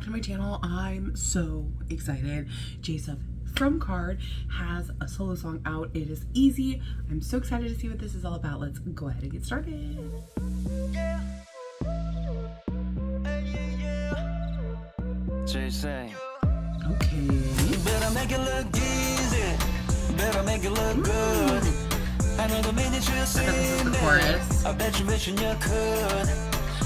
to my channel. I'm so excited. J.seph from Card has a solo song out. It is Easy. I'm so excited to see what this is all about. Let's go ahead and get started. J.seph. Okay. Better make it look easy. Better make it look good. I know the minute you see me, chorus. I bet you wish you could.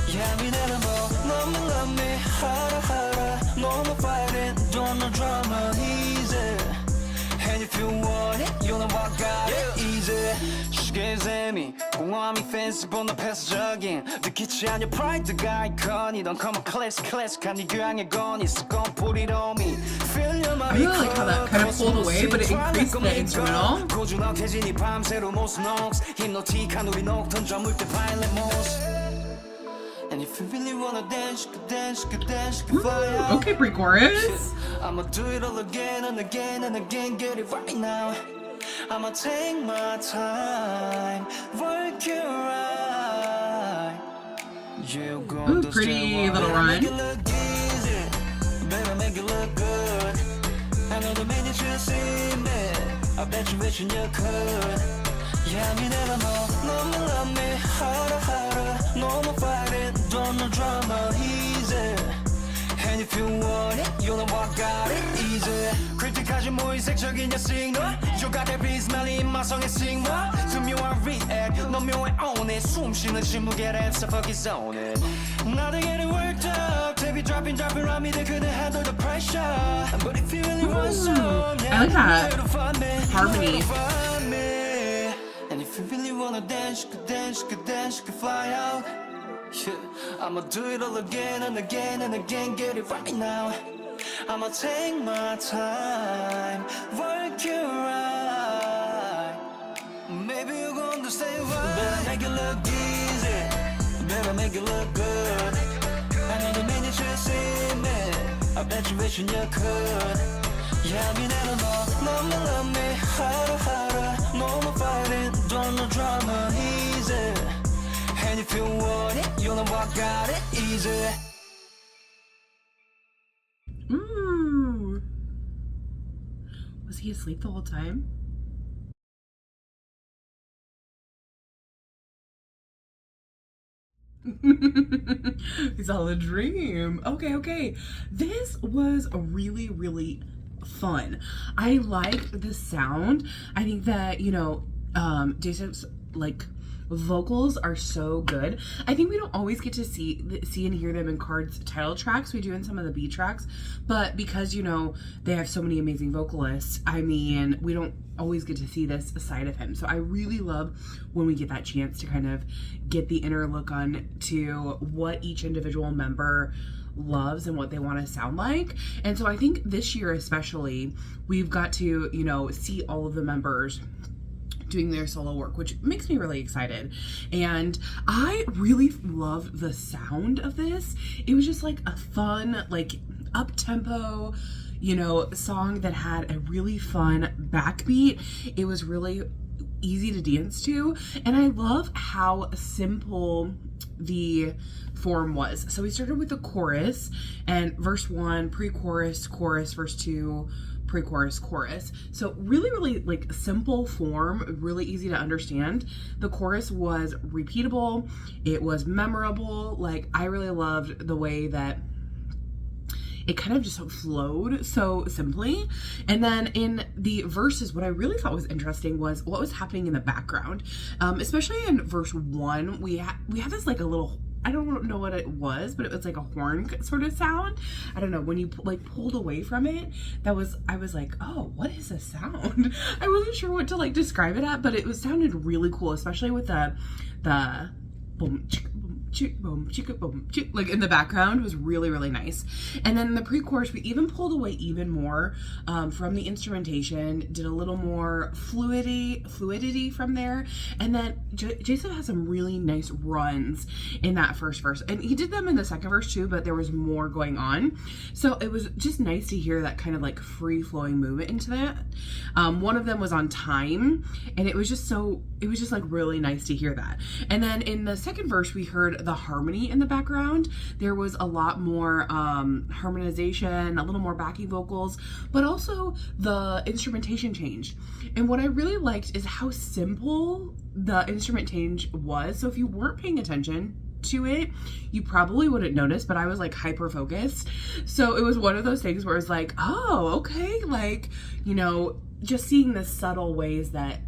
Yeah, me never more. Love me, harder. No more fighting, don't no drama, easy. And if you want it, you know I got it, easy. 시계샘이 공허함이 fancy 보는 폐쇄적인 느끼지 않냐 프라이드가 아이콘이던 common classic한 네 교양의 건 있어 건 put it on me. Feel your I really like how that kind of pulled away, but it increased the instrumental. 고즈넉해진 이 밤새로 모습 녹스 hypnotic한 우리 녹턴 저물 때 violent moves. And if you really wanna dance, you can fly out. Okay, pre-chorus. I'ma do it all again and again and again, get it right now. I'ma take my time, work it right. You Ooh, pretty little run. Make it look easy, better make it look good. I know the minute you see me, I bet you wish you could. Yeah, me never know, love me, harder. No more fighting, don't no drama, easy. And if you want it, you know I got it, easy. critic하지 무의식적인 your signal. You got that beat smelling 마성의 signal. 투명한 react, 너 묘해 own it. 숨 쉬는 침묵의 랩, so fuck it on it. Now they getting worked up, they be dropping on me, they couldn't handle the pressure. But if you really want some, I like that harmony. And if you really wanna dance, you could fly out. Yeah, I'ma do it all again and again and again, get it right now. I'ma take my time, work it right. Maybe you're gonna stay right. Better make it look easy, better make it look good. I know the minute you see me, I bet you wish you could. Yeah, me never know, love me, harder. No more fighting, don't no drama, easy. And if you want it, you know I got it, easy. Ooh. Was he asleep the whole time? It's all a dream. Okay. This was really fun. I liked the sound. I think that, you know, J.seph's like vocals are so good. I think we don't always get to see and hear them in Card's title tracks. We do in some of the B tracks, but because, you know, they have so many amazing vocalists, I mean, we don't always get to see this side of him. So I really love when we get that chance to kind of get the inner look on to what each individual member loves and what they want to sound like. And so I think this year especially, we've got to, you know, see all of the members doing their solo work, which makes me really excited. And I really loved the sound of this. It was just like a fun, like up-tempo, you know, song that had a really fun backbeat. It was really easy to dance to, and I love how simple the form was. So we started with the chorus, and verse 1, pre-chorus, chorus, verse 2, pre-chorus, chorus. So really like simple form, really easy to understand. The chorus was repeatable, it was memorable. Like, I really loved the way that it kind of just flowed so simply. And then in the verses, what I really thought was interesting was what was happening in the background. Especially in verse 1, we had this like a little, I don't know what it was, but it was like a horn sort of sound. I don't know, when you like pulled away from it, I was like, oh, what is this sound? I wasn't sure what to like describe it at, but it sounded really cool, especially with the boom, chicka, boom, chicka, boom, chicka, boom, chicka, like in the background was really nice. And then the pre-chorus, we even pulled away even more from the instrumentation, did a little more fluidity from there. And then J.seph has some really nice runs in that first verse, and he did them in the second verse too, but there was more going on. So it was just nice to hear that kind of like free-flowing movement into that. One of them was on time, and it was just like really nice to hear that. And then in the second verse, we heard heard the harmony in the background. There was a lot more harmonization, a little more backing vocals, but also the instrumentation changed. And what I really liked is how simple the instrument change was. So if you weren't paying attention to it, you probably wouldn't notice, but I was like hyper focused. So it was one of those things where it's like, oh, okay, like, you know, just seeing the subtle ways that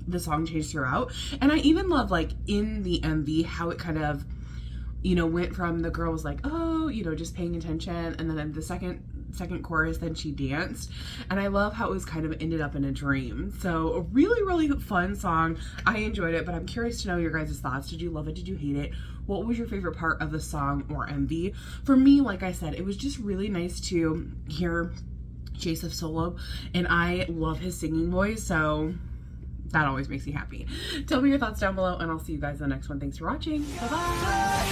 the song changed throughout. And I even love, like, in the MV, how it kind of, you know, went from the girl was like, oh, you know, just paying attention, and then the second chorus, then she danced. And I love how it was kind of ended up in a dream. So a really fun song. I enjoyed it, but I'm curious to know your guys' thoughts. Did you love it? Did you hate it? What was your favorite part of the song or MV? For me, like I said, it was just really nice to hear J.seph solo, and I love his singing voice, so that always makes me happy. Tell me your thoughts down below, and I'll see you guys in the next one. Thanks for watching. Bye-bye.